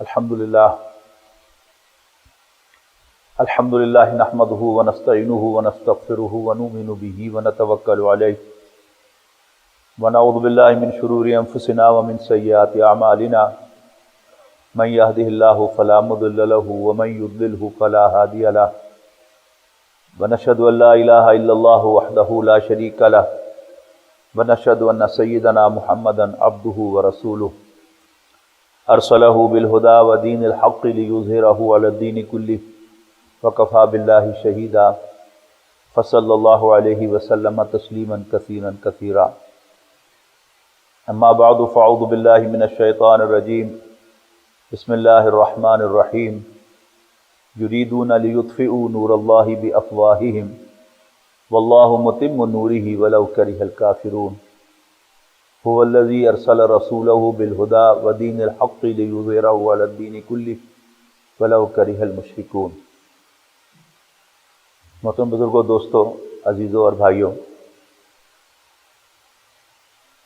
الحمدللہ نحمدہ ونستعینہ ونستغفرہ ونؤمن بہ ونتوکل علیہ ونعوذ باللہ من شرور انفسنا ومن سیئات اعمالنا من یہدہ اللہ فلا مضل له ومن یضللہ فلا ہادی له ونشہد ان لا الہ الا اللہ وحدہ لا شریک لہ ونشہد ان سیدنا محمدا عبدہ ورسولہ ارسلہ بالہدی ودین الحق لیظہرہ علی الدین کلہ وکفی باللہ شہیدا فصلی اللہ علیہ وسلم تسلیما کثیرا کثیرا اما بعد فاعوذ باللہ من الشیطان الرجیم بسم اللہ الرحمن الرحیم یریدون لیطفئوا نور اللہ بافواہہم واللہ متم نورہ ولو کرہ الکافرون هو الذی ارسل رسولہ بالہدی ودین الحق لیظہرہ علی الدین کلہ ولو کرہ المشرکون۔ محترم بزرگوں، دوستوں، عزیزوں اور بھائیوں،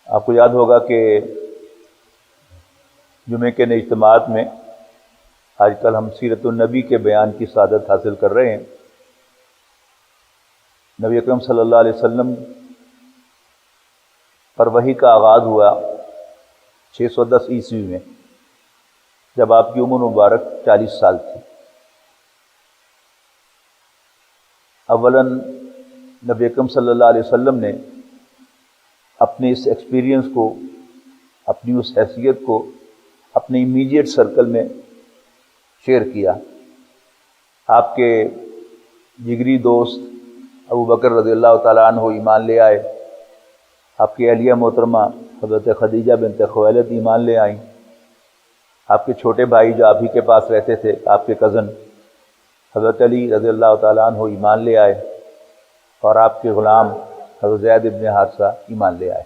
آپ کو یاد ہوگا کہ جمعے کے اجتماعات میں آج کل ہم سیرت النبی کے بیان کی سعادت حاصل کر رہے ہیں۔ نبی اکرم صلی اللہ علیہ وسلم پر وحی کا آغاز ہوا 610 عیسوی میں، جب آپ کی عمر مبارک 40 سال تھی۔ اولاً نبی اکرم صلی اللہ علیہ وسلم نے اپنے اس ایکسپیرینس کو، اپنی اس حیثیت کو اپنے امیڈیٹ سرکل میں شیئر کیا۔ آپ کے جگری دوست ابو بکر رضی اللہ تعالیٰ عنہ ایمان لے آئے، آپ کی اہلیہ محترمہ حضرت خدیجہ بنت خویلد ایمان لے آئیں، آپ کے چھوٹے بھائی جو آپ ہی کے پاس رہتے تھے، آپ کے کزن حضرت علی رضی اللہ تعالیٰ عنہ ایمان لے آئے، اور آپ کے غلام حضرت زید بن حارثہ ایمان لے آئے۔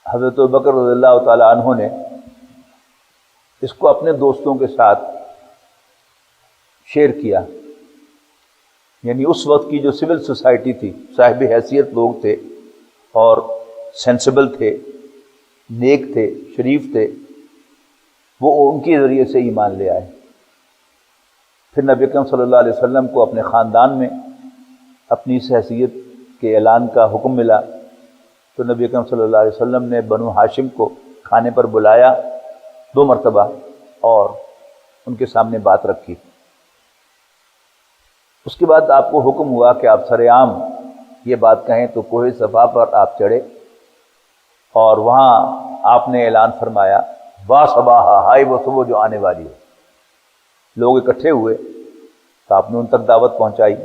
حضرت ابو بکر رضی اللہ تعالیٰ عنہ نے اس کو اپنے دوستوں کے ساتھ شیئر کیا، یعنی اس وقت کی جو سول سوسائٹی تھی، صاحب حیثیت لوگ تھے اور سینسیبل تھے، نیک تھے، شریف تھے، وہ ان کے ذریعے سے ایمان لے آئے۔ پھر نبی اکرم صلی اللہ علیہ وسلم کو اپنے خاندان میں اپنی اس حیثیت کے اعلان کا حکم ملا، تو نبی اکرم صلی اللہ علیہ وسلم نے بنو ہاشم کو کھانے پر بلایا 2 مرتبہ اور ان کے سامنے بات رکھی۔ اس کے بعد آپ کو حکم ہوا کہ آپ سر عام یہ بات کہیں، تو کوہ صفا پر آپ چڑھے اور وہاں آپ نے اعلان فرمایا، وا صباحا، ہائے وہ صبح جو آنے والی ہے۔ لوگ اکٹھے ہوئے تو آپ نے ان تک دعوت پہنچائی۔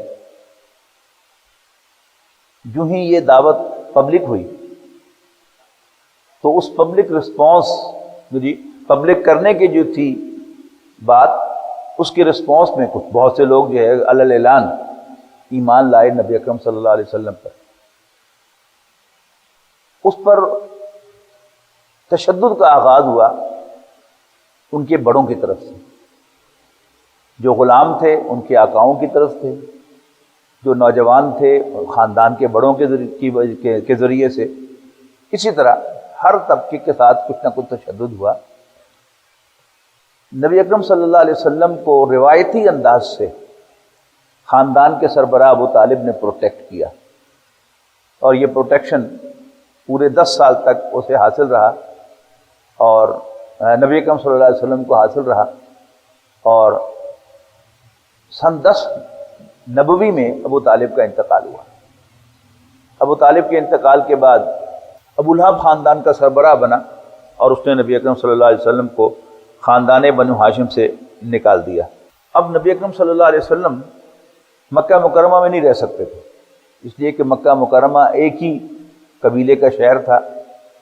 جو ہی یہ دعوت پبلک ہوئی تو اس پبلک رسپانس، پبلک کرنے کی جو تھی بات، اس کے رسپانس میں کچھ بہت سے لوگ جو ہے علی اعلان ایمان لائے نبی اکرم صلی اللہ علیہ وسلم پر۔ اس پر تشدد کا آغاز ہوا ان کے بڑوں کی طرف سے، جو غلام تھے ان کے آقاؤں کی طرف تھے، جو نوجوان تھے خاندان کے بڑوں کے ذریعے سے، اسی طرح ہر طبقے کے ساتھ کچھ نہ کچھ تشدد ہوا۔ نبی اکرم صلی اللہ علیہ وسلم کو روایتی انداز سے خاندان کے سربراہ ابو طالب نے پروٹیکٹ کیا، اور یہ پروٹیکشن پورے 10 سال تک اسے حاصل رہا، اور نبی اکرم صلی اللہ علیہ وسلم کو حاصل رہا۔ اور سن 10 نبوی میں ابو طالب کا انتقال ہوا۔ ابو طالب کے انتقال کے بعد ابو لہب خاندان کا سربراہ بنا، اور اس نے نبی اکرم صلی اللہ علیہ وسلم کو خاندان بنو ہاشم سے نکال دیا۔ اب نبی اکرم صلی اللہ علیہ وسلم مکہ مکرمہ میں نہیں رہ سکتے تھے، اس لیے کہ مکہ مکرمہ ایک ہی قبیلے کا شہر تھا،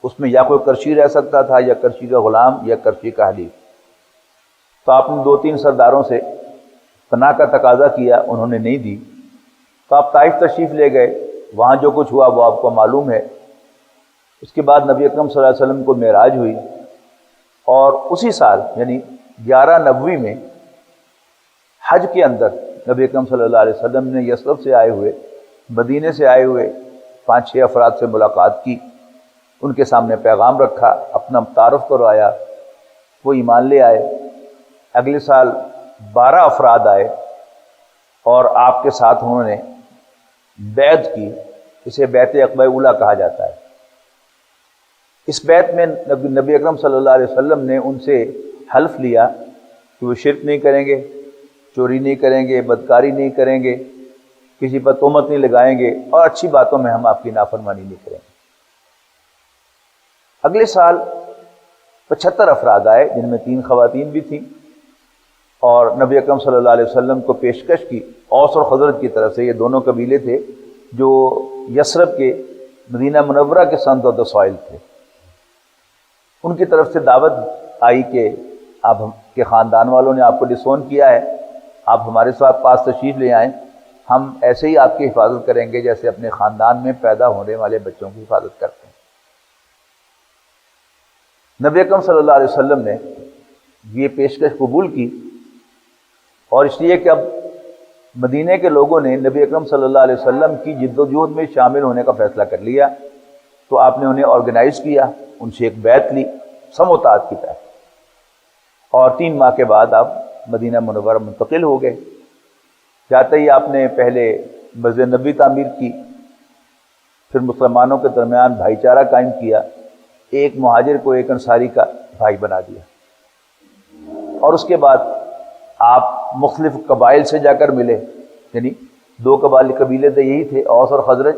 اس میں یا کوئی کرشی رہ سکتا تھا، یا کرشی کا غلام، یا کرشی کا حلیف۔ تو آپ نے 2-3 سرداروں سے پناہ کا تقاضا کیا، انہوں نے نہیں دی، تو آپ طائف تشریف لے گئے، وہاں جو کچھ ہوا وہ آپ کو معلوم ہے۔ اس کے بعد نبی اکرم صلی اللہ علیہ وسلم کو معراج ہوئی، اور اسی سال یعنی 11 نبوی میں حج کے اندر نبی اکرم صلی اللہ علیہ وسلم نے یثرب سے آئے ہوئے، مدینے سے آئے ہوئے 5-6 افراد سے ملاقات کی، ان کے سامنے پیغام رکھا، اپنا تعارف کروایا، وہ ایمان لے آئے۔ اگلے سال 12 افراد آئے اور آپ کے ساتھ انہوں نے بیعت کی، اسے بیعت عقبہ اولیٰ کہا جاتا ہے۔ اس بیعت میں نبی اکرم صلی اللہ علیہ وسلم نے ان سے حلف لیا کہ وہ شرک نہیں کریں گے، چوری نہیں کریں گے، بدکاری نہیں کریں گے، کسی پر تہمت نہیں لگائیں گے، اور اچھی باتوں میں ہم آپ کی نافرمانی نہیں کریں گے۔ اگلے سال 75 افراد آئے، جن میں 3 خواتین بھی تھیں، اور نبی اکرم صلی اللہ علیہ وسلم کو پیشکش کی اوس اور خزرج کی طرف سے۔ یہ دونوں قبیلے تھے جو یثرب کے مدینہ منورہ کے سنت آف دا سوائل تھے۔ ان کی طرف سے دعوت آئی کہ آپ کے خاندان والوں نے آپ کو ڈسون کیا ہے، آپ ہمارے ساتھ پاس تشریف لے آئیں، ہم ایسے ہی آپ کی حفاظت کریں گے جیسے اپنے خاندان میں پیدا ہونے والے بچوں کی حفاظت کرتے ہیں۔ نبی اکرم صلی اللہ علیہ وسلم نے یہ پیشکش قبول کی، اور اس لیے کہ اب مدینہ کے لوگوں نے نبی اکرم صلی اللہ علیہ وسلم کی جد و جہد میں شامل ہونے کا فیصلہ کر لیا، تو آپ نے انہیں آرگنائز کیا، ان سے ایک بیعت لی سم و تعت کی تحت، اور 3 ماہ کے بعد آپ مدینہ منورہ منتقل ہو گئے۔ جاتے ہی آپ نے پہلے مسجد نبوی تعمیر کی، پھر مسلمانوں کے درمیان بھائی چارہ قائم کیا، ایک مہاجر کو ایک انصاری کا بھائی بنا دیا، اور اس کے بعد آپ مختلف قبائل سے جا کر ملے، یعنی 2 قبیلے تو یہی تھے، اوس اور خزرج،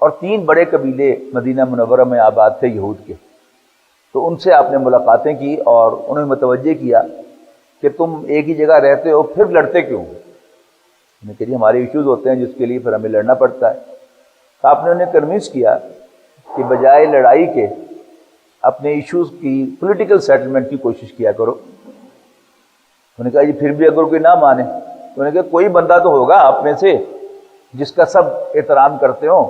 اور 3 بڑے قبیلے مدینہ منورہ میں آباد تھے یہود کے۔ تو ان سے آپ نے ملاقاتیں کی اور انہیں متوجہ کیا کہ تم ایک ہی جگہ رہتے ہو، پھر لڑتے کیوں؟ انہوں نے کہا جی ہمارے ایشوز ہوتے ہیں جس کے لیے پھر ہمیں لڑنا پڑتا ہے۔ تو آپ نے انہیں کنوینس کیا کہ بجائے لڑائی کے اپنے ایشوز کی پولیٹیکل سیٹلمنٹ کی کوشش کیا کرو۔ انہوں نے کہا جی پھر بھی اگر کوئی نہ مانے؟ انہوں نے کہا کوئی بندہ تو ہوگا آپ میں سے جس کا سب احترام کرتے ہوں،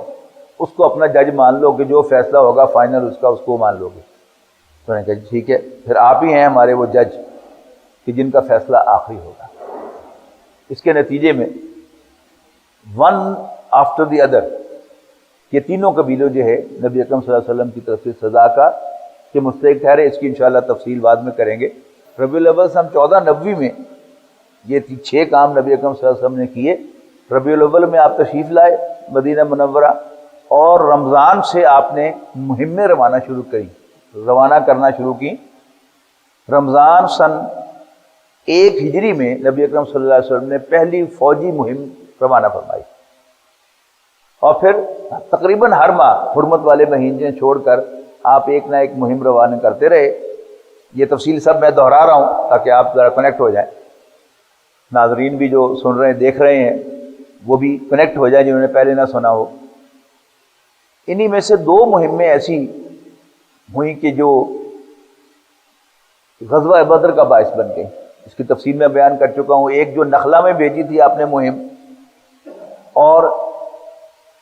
اس کو اپنا جج مان لو کہ جو فیصلہ ہوگا فائنل اس کا، اس کو مان لو گے۔ تو انہوں نے کہا ٹھیک ہے، پھر آپ ہی ہیں ہمارے وہ جج کہ جن کا فیصلہ آخری ہوگا۔ اس کے نتیجے میں ون آفٹر دی ادر یہ تینوں قبیلوں جو ہے نبی اکرم صلی اللہ علیہ وسلم کی طرف سے سزا کا کہ مستحق ٹھہرے۔ اس کی انشاءاللہ تفصیل بعد میں کریں گے۔ ربیع الاول سن 1490 میں یہ 6 کام نبی اکرم صلی اللہ علیہ وسلم نے کیے۔ ربیع الاول میں آپ تشریف لائے مدینہ منورہ، اور رمضان سے آپ نے مہمیں روانہ کرنا شروع کی۔ رمضان سن 1 ہجری میں نبی اکرم صلی اللہ علیہ وسلم نے پہلی فوجی مہم روانہ فرمائی، اور پھر تقریباً ہر ماہ حرمت والے مہینے چھوڑ کر آپ ایک نہ ایک مہم روانہ کرتے رہے۔ یہ تفصیل سب میں دہرا رہا ہوں تاکہ آپ ذرا کنیکٹ ہو جائیں، ناظرین بھی جو سن رہے ہیں دیکھ رہے ہیں وہ بھی کنیکٹ ہو جائیں جنہوں نے پہلے نہ سنا ہو۔ انہی میں سے 2 مہمیں ایسی ہوئیں کہ جو غزوہ بدر کا باعث بن گئی۔ اس کی تفصیل میں بیان کر چکا ہوں۔ ایک جو نخلا میں بھیجی تھی آپ نے مہم، اور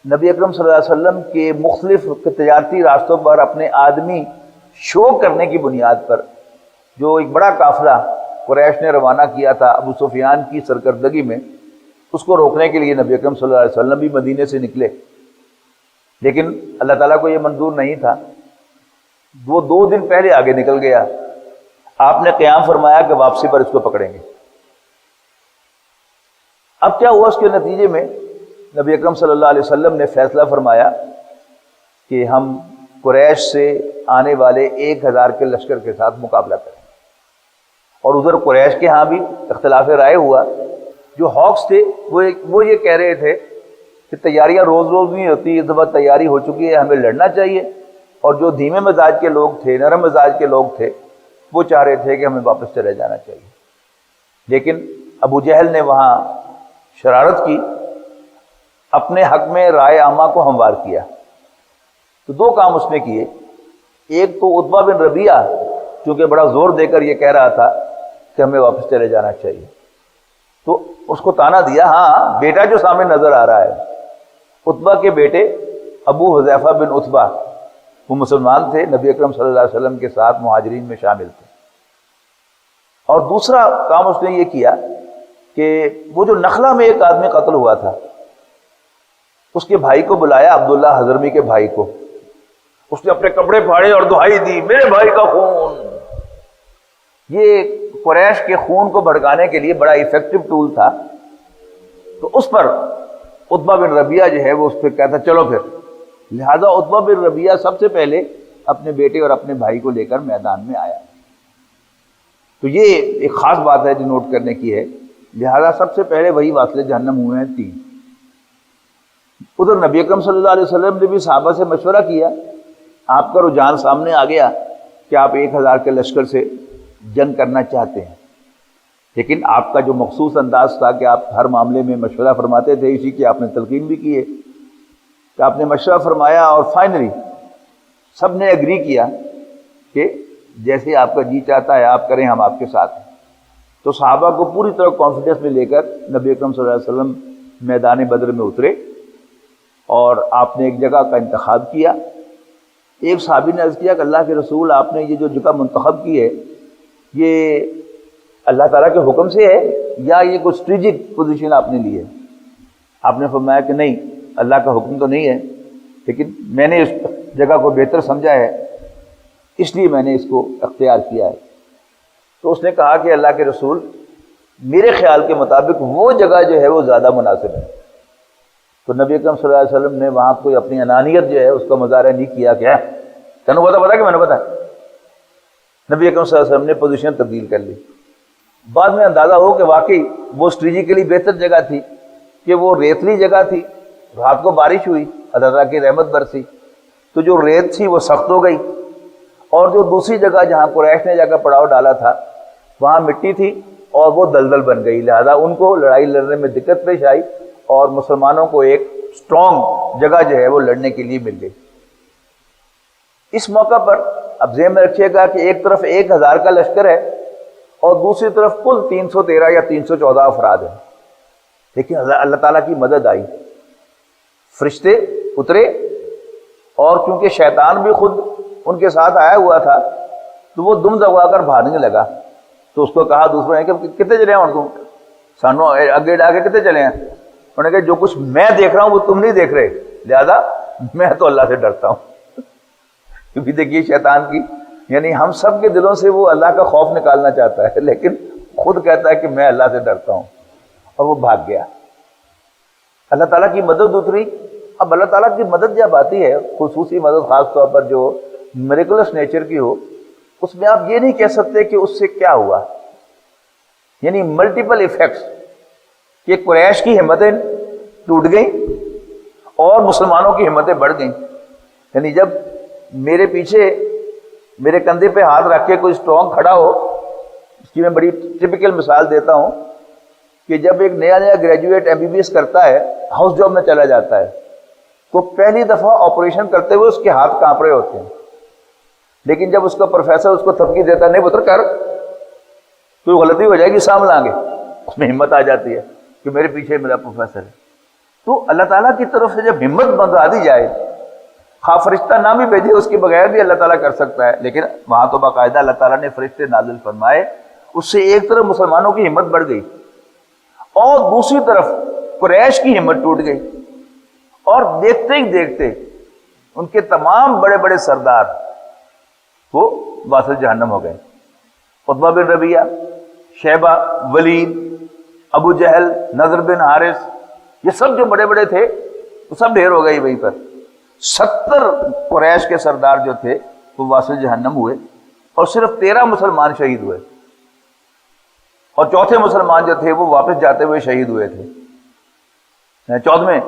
نبی اکرم صلی اللہ علیہ وسلم کے مختلف تجارتی راستوں پر اپنے آدمی شو کرنے کی بنیاد پر جو ایک بڑا قافلہ قریش نے روانہ کیا تھا ابو سفیان کی سرکردگی میں، اس کو روکنے کے لیے نبی اکرم صلی اللہ علیہ وسلم بھی مدینے سے نکلے، لیکن اللہ تعالیٰ کو یہ منظور نہیں تھا۔ وہ 2 دن پہلے آگے نکل گیا۔ آپ نے قیام فرمایا کہ واپسی پر اس کو پکڑیں گے۔ اب کیا ہوا؟ اس کے نتیجے میں نبی اکرم صلی اللہ علیہ وسلم نے فیصلہ فرمایا کہ ہم قریش سے آنے والے 1000 کے لشکر کے ساتھ مقابلہ کریں، اور ادھر قریش کے ہاں بھی اختلاف رائے ہوا۔ جو ہاکس تھے وہ یہ کہہ رہے تھے کہ تیاریاں روز روز نہیں ہوتی، اس دفعہ تیاری ہو چکی ہے، ہمیں لڑنا چاہیے، اور جو دھیمے مزاج کے لوگ تھے، نرم مزاج کے لوگ تھے، وہ چاہ رہے تھے کہ ہمیں واپس چلے جانا چاہیے۔ لیکن ابو جہل نے وہاں شرارت کی، اپنے حق میں رائے عامہ کو ہموار کیا۔ تو 2 کام اس نے کیے۔ ایک تو عتبہ بن ربیعہ چونکہ بڑا زور دے کر یہ کہہ رہا تھا کہ ہمیں واپس چلے جانا چاہیے، تو اس کو تانا دیا، ہاں بیٹا جو سامنے نظر آ رہا ہے عتبہ کے بیٹے ابو حذیفہ بن عتبہ، وہ مسلمان تھے، نبی اکرم صلی اللہ علیہ وسلم کے ساتھ مہاجرین میں شامل تھے۔ اور دوسرا کام اس نے یہ کیا کہ وہ جو نخلا میں ایک آدمی قتل ہوا تھا، اس کے بھائی کو بلایا، عبداللہ حضرمی کے بھائی کو۔ اس نے اپنے کپڑے پھاڑے اور دہائی دی، میرے بھائی کا خون۔ یہ قریش کے خون کو بھڑکانے کے لیے بڑا ایفیکٹو ٹول تھا. تو اس پر عتبہ بن ربیعہ جو ہے وہ اس پہ کہتا چلو پھر. لہذا عتبہ بن ربیعہ سب سے پہلے اپنے بیٹے اور اپنے بھائی کو لے کر میدان میں آیا. تو یہ ایک خاص بات ہے جو نوٹ کرنے کی ہے. لہذا سب سے پہلے وہی واصل جہنم ہوئے ہیں 3. ادھر نبی اکرم صلی اللہ علیہ وسلم نے بھی صحابہ سے مشورہ کیا. آپ کا رجحان سامنے آ گیا کہ آپ 1000 کے لشکر سے جنگ کرنا چاہتے ہیں، لیکن آپ کا جو مخصوص انداز تھا کہ آپ ہر معاملے میں مشورہ فرماتے تھے، اسی کی آپ نے تلقین بھی کی ہے کہ آپ نے مشورہ فرمایا اور فائنلی سب نے ایگری کیا کہ جیسے آپ کا جی چاہتا ہے آپ کریں، ہم آپ کے ساتھ ہیں. تو صحابہ کو پوری طرح کانفیڈنس میں لے کر نبی اکرم صلی اللہ علیہ وسلم میدان بدر میں اترے اور آپ نے ایک جگہ کا انتخاب کیا. ایک صحابی نے عرض کیا کہ اللہ کے رسول، آپ نے یہ جو جگہ منتخب کی ہے یہ اللہ تعالیٰ کے حکم سے ہے یا یہ کوئی اسٹریٹجک پوزیشن آپ نے لی ہے؟ آپ نے فرمایا کہ نہیں، اللہ کا حکم تو نہیں ہے، لیکن میں نے اس جگہ کو بہتر سمجھا ہے اس لیے میں نے اس کو اختیار کیا ہے. تو اس نے کہا کہ اللہ کے رسول، میرے خیال کے مطابق وہ جگہ جو ہے وہ زیادہ مناسب ہے. تو نبی اکرم صلی اللہ علیہ وسلم نے وہاں کوئی اپنی انانیت جو ہے اس کا مظاہرہ نہیں کیا کہ تینوں پتا کہ میں نے پتا. نبی اکرم صلی اللہ علیہ وسلم نے پوزیشن تبدیل کر لی. بعد میں اندازہ ہو کہ واقعی وہ اسٹریٹجیکلی بہتر جگہ تھی کہ وہ ریتلی جگہ تھی. رات کو بارش ہوئی، اللہ تعالیٰ کی رحمت برسی، تو جو ریت تھی وہ سخت ہو گئی، اور جو دوسری جگہ جہاں قریش نے جا کر پڑاؤ ڈالا تھا وہاں مٹی تھی اور وہ دلدل بن گئی. لہذا ان کو لڑائی لڑنے میں دقت پیش آئی اور مسلمانوں کو ایک اسٹرانگ جگہ جو ہے وہ لڑنے کے لیے مل گئی. اس موقع پر اب ذہن میں رکھیے گا کہ ایک طرف 1000 کا لشکر ہے اور دوسری طرف کل 313 یا 314 افراد ہیں، لیکن اللہ تعالیٰ کی مدد آئی. فرشتے اترے اور کیونکہ شیطان بھی خود ان کے ساتھ آیا ہوا تھا تو وہ دم دبا کر بھاگنے لگا. تو اس کو کہا دوسروں نے کہ کتنے چلے ہیں اور تم سانو اگے ڈا کے کتنے چلے ہیں؟ انہوں نے کہا جو کچھ میں دیکھ رہا ہوں وہ تم نہیں دیکھ رہے، لہذا میں تو اللہ سے ڈرتا ہوں. کیونکہ دیکھیے شیطان کی، یعنی ہم سب کے دلوں سے وہ اللہ کا خوف نکالنا چاہتا ہے لیکن خود کہتا ہے کہ میں اللہ سے ڈرتا ہوں، اور وہ بھاگ گیا. اللہ تعالیٰ کی مدد اتری. اب اللہ تعالیٰ کی مدد جب آتی ہے، خصوصی مدد خاص طور پر جو میریکلس نیچر کی ہو، اس میں آپ یہ نہیں کہہ سکتے کہ اس سے کیا ہوا. یعنی ملٹیپل ایفیکٹس کہ قریش کی ہمتیں ٹوٹ گئیں اور مسلمانوں کی ہمتیں بڑھ گئیں. یعنی جب میرے پیچھے میرے کندھے پہ ہاتھ رکھ کے کوئی اسٹرانگ کھڑا ہو، اس کی میں بڑی ٹپیکل مثال دیتا ہوں کہ جب ایک نیا گریجویٹ MBBS کرتا ہے، ہاؤس جاب میں چلا جاتا ہے، تو پہلی دفعہ آپریشن کرتے ہوئے اس کے ہاتھ کانپ رہے ہوتے ہیں، لیکن جب اس کا پروفیسر اس کو تھپکی دیتا ہے، نہیں پتر کر، کوئی غلطی ہو جائے گی سامنے آگے، اس میں ہمت آ جاتی ہے کہ میرے پیچھے میرا پروفیسر ہے. تو اللہ تعالیٰ کی طرف سے جب ہمت بندھا دی جائے، خواہ فرشتہ نہ بھی بھیجے، اس کے بغیر بھی اللہ تعالیٰ کر سکتا ہے، لیکن وہاں تو باقاعدہ اللہ تعالیٰ نے فرشتے نازل فرمائے. اس سے ایک طرف مسلمانوں کی ہمت بڑھ گئی اور دوسری طرف قریش کی ہمت ٹوٹ گئی، اور دیکھتے ہی دیکھتے ان کے تمام بڑے بڑے سردار وہ واصل جہنم ہو گئے. عتبہ بن ربیعہ، شیبہ، ولید، ابو جہل، نضر بن حارث، یہ سب جو بڑے بڑے تھے وہ سب ڈھیر ہو گئی وہیں پر. 70 قریش کے سردار جو تھے وہ واصل جہنم ہوئے اور صرف 13 مسلمان شہید ہوئے، اور چوتھے مسلمان جو تھے وہ واپس جاتے ہوئے شہید ہوئے تھے 14ویں.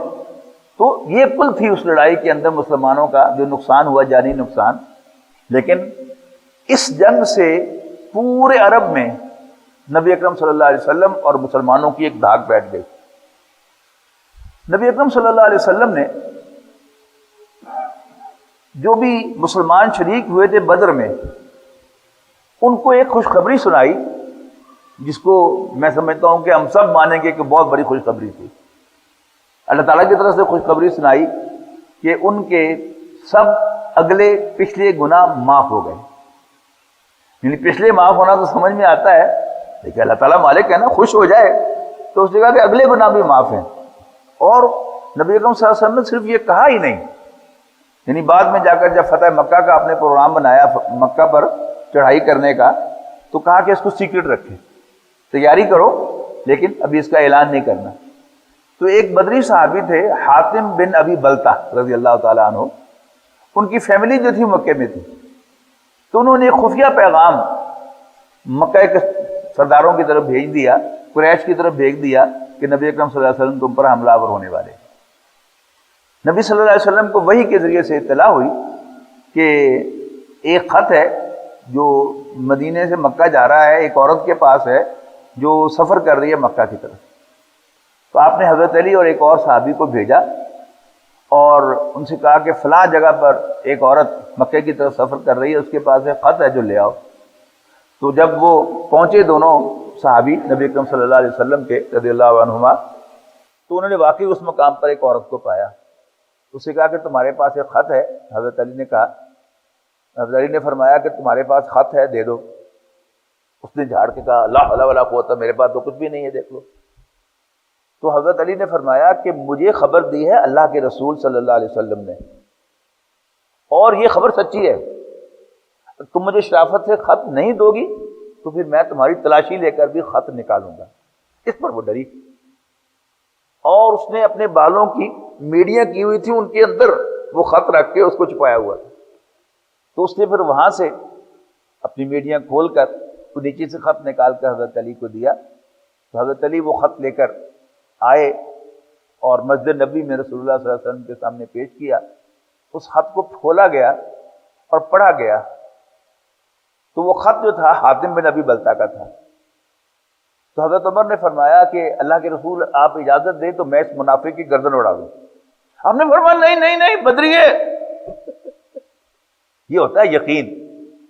تو یہ کل تھی اس لڑائی کے اندر مسلمانوں کا جو نقصان ہوا، جانی نقصان. لیکن اس جنگ سے پورے عرب میں نبی اکرم صلی اللہ علیہ وسلم اور مسلمانوں کی ایک دھاک بیٹھ گئی. نبی اکرم صلی اللہ علیہ وسلم نے جو بھی مسلمان شریک ہوئے تھے بدر میں، ان کو ایک خوشخبری سنائی جس کو میں سمجھتا ہوں کہ ہم سب مانیں گے کہ بہت بڑی خوشخبری تھی. اللہ تعالیٰ کی طرف سے خوشخبری سنائی کہ ان کے سب اگلے پچھلے گناہ معاف ہو گئے. یعنی پچھلے معاف ہونا تو سمجھ میں آتا ہے، لیکن اللہ تعالیٰ مالک ہے نا، خوش ہو جائے تو اس جگہ کے اگلے گناہ بھی معاف ہیں. اور نبی اکرم صلی اللہ علیہ وسلم نے صرف یہ کہا ہی نہیں، یعنی بعد میں جا کر جب فتح مکہ کا آپ نے پروگرام بنایا، مکہ پر چڑھائی کرنے کا، تو کہا کہ اس کو سیکرٹ رکھیں، تیاری کرو لیکن ابھی اس کا اعلان نہیں کرنا۔ تو ایک بدری صحابی تھے حاتم بن ابی بلتہ رضی اللہ تعالیٰ عنہ، ان کی فیملی جو تھی مکے میں تھی، تو انہوں نے ایک خفیہ پیغام مکہ کے سرداروں کی طرف بھیج دیا، قریش کی طرف بھیج دیا کہ نبی اکرم صلی اللہ علیہ وسلم تم پر حملہ آور ہونے والے۔ نبی صلی اللہ علیہ وسلم کو وحی کے ذریعے سے اطلاع ہوئی کہ ایک خط ہے جو مدینے سے مکہ جا رہا ہے، ایک عورت کے پاس ہے جو سفر کر رہی ہے مکہ کی طرف۔ تو آپ نے حضرت علی اور ایک اور صحابی کو بھیجا اور ان سے کہا کہ فلاں جگہ پر ایک عورت مکے کی طرف سفر کر رہی ہے، اس کے پاس ایک خط ہے جو لے آؤ۔ تو جب وہ پہنچے دونوں صحابی نبی اکرم صلی اللہ علیہ وسلم کے رضی اللہ عنہما، تو انہوں نے واقعی اس مقام پر ایک عورت کو پایا۔ اس سے کہا کہ تمہارے پاس ایک خط ہے۔ حضرت علی نے کہا، حضرت علی نے فرمایا کہ تمہارے پاس خط ہے، دے دو۔ اس نے جھاڑ کے کہا لا حول ولا قوت، میرے پاس تو کچھ بھی نہیں ہے، دیکھ لو۔ تو حضرت علی نے فرمایا کہ مجھے خبر دی ہے اللہ کے رسول صلی اللہ علیہ وسلم نے، اور یہ خبر سچی ہے، تم مجھے شرافت سے خط نہیں دو گی تو پھر میں تمہاری تلاشی لے کر بھی خط نکالوں گا۔ اس پر وہ ڈری اور اس نے اپنے بالوں کی میڑیاں کی ہوئی تھی، ان کے اندر وہ خط رکھ کے اس کو چھپایا ہوا تھا۔ تو اس نے پھر وہاں سے اپنی میڑیاں کھول کر تو نیچے سے خط نکال کر حضرت علی کو دیا۔ تو حضرت علی وہ خط لے کر آئے اور مسجد نبی میں رسول اللہ صلی اللہ علیہ وسلم کے سامنے پیش کیا۔ اس خط کو کھولا گیا اور پڑھا گیا تو وہ خط جو تھا حاتم بن ابی بلتہ کا تھا۔ تو حضرت عمر نے فرمایا کہ اللہ کے رسول آپ اجازت دیں تو میں اس منافق کی گردن اڑا دوں۔ ہم نے فرمایا نہیں نہیں نہیں بدری ہے۔ یہ ہوتا ہے یقین،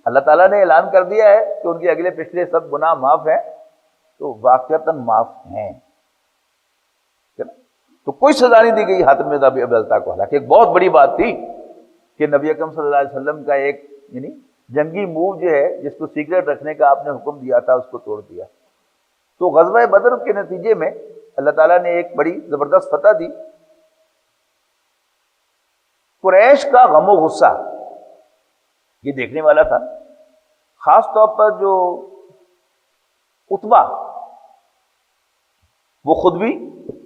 اللہ تعالیٰ نے اعلان کر دیا ہے کہ ان کے اگلے پچھلے سب گناہ معاف ہیں، تو واقعتاً معاف ہیں، تو کوئی سزا نہیں دی گئی حاتم بن ابی بلتہ کو۔ حالانکہ ایک بہت بڑی بات تھی کہ نبی اکرم صلی اللہ علیہ وسلم کا ایک یعنی جنگی موو جو ہے جس کو سیکرٹ رکھنے کا آپ نے حکم دیا تھا، اس کو توڑ دیا۔ تو غزوہ بدر کے نتیجے میں اللہ تعالیٰ نے ایک بڑی زبردست فتح دی۔ قریش کا غم و غصہ یہ دیکھنے والا تھا، خاص طور پر جو عتبہ، وہ خود بھی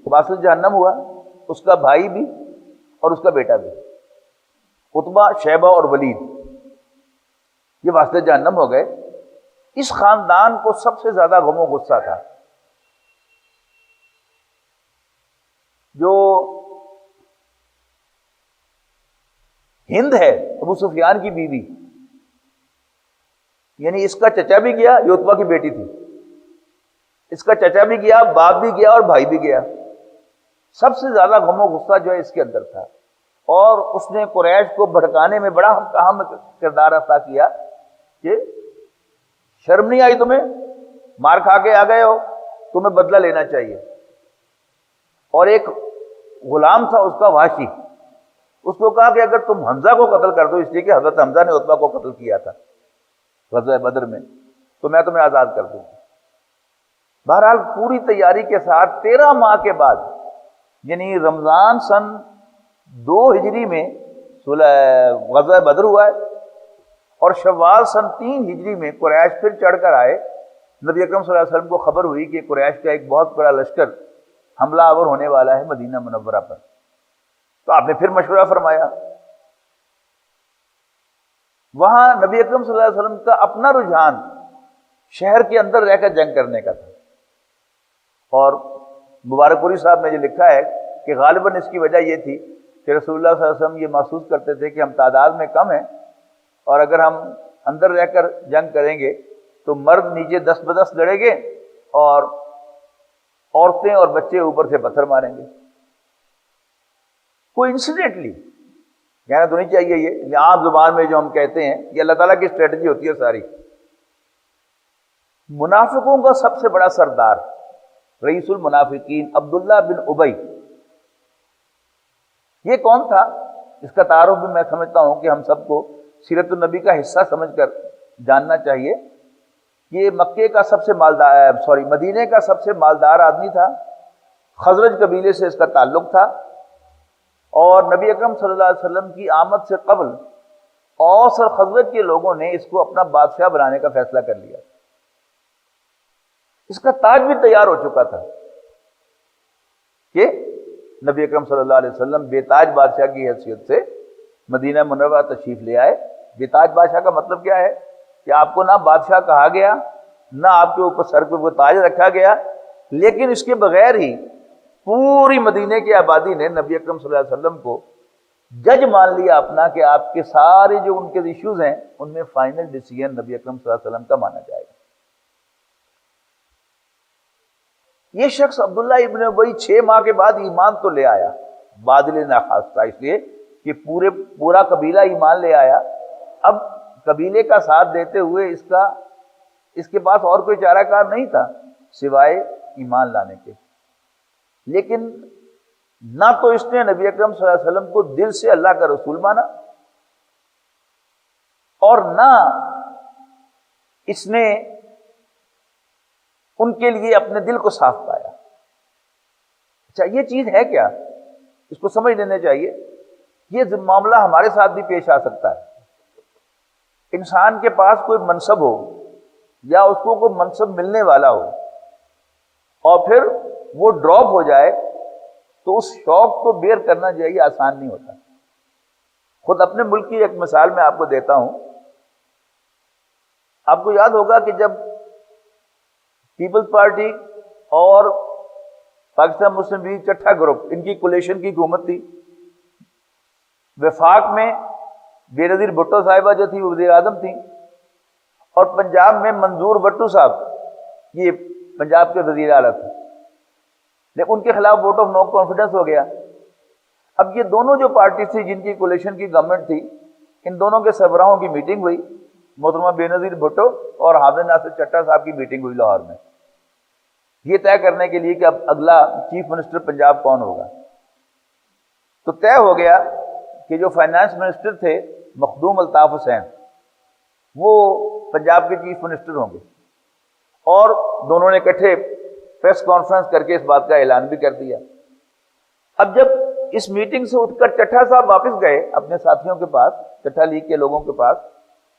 واسل جہنم ہوا، اس کا بھائی بھی اور اس کا بیٹا بھی، عتبہ، شیبہ اور ولید، یہ واسل جہنم ہو گئے۔ اس خاندان کو سب سے زیادہ غم و غصہ تھا۔ جو ہند ہے ابو سفیان کی بیوی، یعنی اس کا چچا بھی گیا، یہ عتبہ کی بیٹی تھی، اس کا چچا بھی گیا، باپ بھی گیا اور بھائی بھی گیا۔ سب سے زیادہ غم و غصہ جو ہے اس کے اندر تھا، اور اس نے قریش کو بھڑکانے میں بڑا اہم کردار ادا کیا کہ شرم نہیں آئی تمہیں، مار کھا کے آ گئے ہو، تمہیں بدلہ لینا چاہیے۔ اور ایک غلام تھا اس کا وحشی، اس کو کہا کہ اگر تم حمزہ کو قتل کر دو، اس لیے کہ حضرت حمزہ نے عتبہ کو قتل کیا تھا غزوہ بدر میں، تو میں تمہیں آزاد کر دوں گا۔ بہرحال پوری تیاری کے ساتھ 13 ماہ کے بعد، یعنی رمضان سن 2 ہجری میں غزوہ بدر ہوا ہے، اور شوال سن 3 ہجری میں قریش پھر چڑھ کر آئے۔ نبی اکرم صلی اللہ علیہ وسلم کو خبر ہوئی کہ قریش کا ایک بہت بڑا لشکر حملہ آور ہونے والا ہے مدینہ منورہ پر، تو آپ نے پھر مشورہ فرمایا۔ وہاں نبی اکرم صلی اللہ علیہ وسلم کا اپنا رجحان شہر کے اندر رہ کر جنگ کرنے کا تھا، اور مبارک پوری صاحب نے جو لکھا ہے کہ غالباً اس کی وجہ یہ تھی کہ رسول اللہ صلی اللہ علیہ وسلم یہ محسوس کرتے تھے کہ ہم تعداد میں کم ہیں، اور اگر ہم اندر رہ کر جنگ کریں گے تو مرد نیچے 10 بدس لڑیں گے اور عورتیں اور بچے اوپر سے پتھر ماریں گے۔ کوئی انسیڈنٹلی کہنا تو نہیں چاہیے، یہ عام زبان میں جو ہم کہتے ہیں، یہ اللہ تعالیٰ کی اسٹریٹجی ہوتی ہے ساری۔ منافقوں کا سب سے بڑا سردار رئیس المنافقین عبداللہ بن ابی، یہ کون تھا؟ اس کا تعارف بھی میں سمجھتا ہوں کہ ہم سب کو سیرت النبی کا حصہ سمجھ کر جاننا چاہیے۔ یہ مکے کا سب سے مالدار مدینے کا سب سے مالدار آدمی تھا، خزرج قبیلے سے اس کا تعلق تھا، اور نبی اکرم صلی اللہ علیہ وسلم کی آمد سے قبل اوس اور خزرج کے لوگوں نے اس کو اپنا بادشاہ بنانے کا فیصلہ کر لیا۔ اس کا تاج بھی تیار ہو چکا تھا کہ نبی اکرم صلی اللہ علیہ وسلم بے تاج بادشاہ کی حیثیت سے مدینہ منورہ تشریف لے آئے۔ بے تاج بادشاہ کا مطلب کیا ہے کہ آپ کو نہ بادشاہ کہا گیا، نہ آپ کے اوپر سر پہ وہ تاج رکھا گیا، لیکن اس کے بغیر ہی پوری مدینے کی آبادی نے نبی اکرم صلی اللہ علیہ وسلم کو جج مان لیا اپنا، کہ آپ کے سارے جو ان کے ایشوز ہیں ان میں فائنل ڈیسیژن نبی اکرم صلی اللہ علیہ وسلم کا مانا جائے گا۔ یہ شخص عبداللہ ابن ابی 6 ماہ کے بعد ایمان تو لے آیا، بادل ناخواستہ، اس لیے کہ پورا قبیلہ ایمان لے آیا۔ اب قبیلے کا ساتھ دیتے ہوئے اس کے پاس اور کوئی چارہ کار نہیں تھا سوائے ایمان لانے کے، لیکن نہ تو اس نے نبی اکرم صلی اللہ علیہ وسلم کو دل سے اللہ کا رسول مانا، اور نہ اس نے ان کے لیے اپنے دل کو صاف پایا۔ اچھا، یہ چیز ہے کیا؟ اس کو سمجھ لینا چاہیے۔ یہ معاملہ ہمارے ساتھ بھی پیش آ سکتا ہے۔ انسان کے پاس کوئی منصب ہو یا اس کو کوئی منصب ملنے والا ہو اور پھر وہ ڈراپ ہو جائے تو اس شوق کو بیئر کرنا چاہیے، آسان نہیں ہوتا۔ خود اپنے ملک کی ایک مثال میں آپ کو دیتا ہوں۔ آپ کو یاد ہوگا کہ جب پیپلز پارٹی اور پاکستان مسلم لیگ چٹھا گروپ، ان کی کولیشن کی حکومت تھی، وفاق میں بے نظیر بھٹو صاحبہ جو تھی وہ وزیر اعظم تھیں، اور پنجاب میں منظور بٹو صاحب یہ پنجاب کے وزیر اعلیٰ تھے، لیکن ان کے خلاف ووٹ آف نو کانفیڈنس ہو گیا۔ اب یہ دونوں جو پارٹی تھی جن کی کولیشن کی گورنمنٹ تھی، ان دونوں کے سربراہوں کی میٹنگ ہوئی، محترمہ بے نظیر بھٹو اور حامد ناصر چٹھا صاحب کی میٹنگ ہوئی لاہور میں، یہ طے کرنے کے لیے کہ اب اگلا چیف منسٹر پنجاب کون ہوگا۔ تو طے ہو گیا کہ جو فائنانس منسٹر تھے مخدوم الطاف حسین، وہ پنجاب کے چیف منسٹر ہوں گے، اور دونوں نے اکٹھے پریس کانفرنس کر کے اس بات کا اعلان بھی کر دیا۔ اب جب اس میٹنگ سے اٹھ کر چٹھا صاحب واپس گئے اپنے ساتھیوں کے پاس، چٹھا لیگ کے لوگوں کے پاس،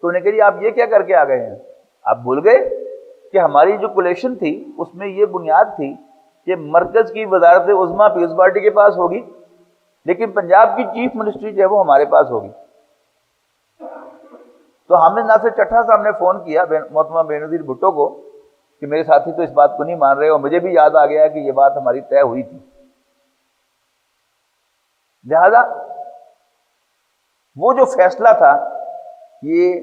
تو انہیں کہا آپ یہ کیا کر کے آ گئے ہیں؟ آپ بھول گئے کہ ہماری جو کولیشن تھی اس میں یہ بنیاد تھی کہ مرکز کی وزارت عظمیٰ پیپلز پارٹی کے پاس ہوگی، لیکن پنجاب کی چیف منسٹری جو ہے وہ ہمارے پاس ہوگی۔ تو حامد ناصر چٹھا صاحب نے فون کیا محترمہ بے نظیر بھٹو کو کہ میرے ساتھی تو اس بات کو نہیں مان رہے، اور مجھے بھی یاد آ گیا کہ یہ بات ہماری طے ہوئی تھی، لہذا وہ جو فیصلہ تھا یہ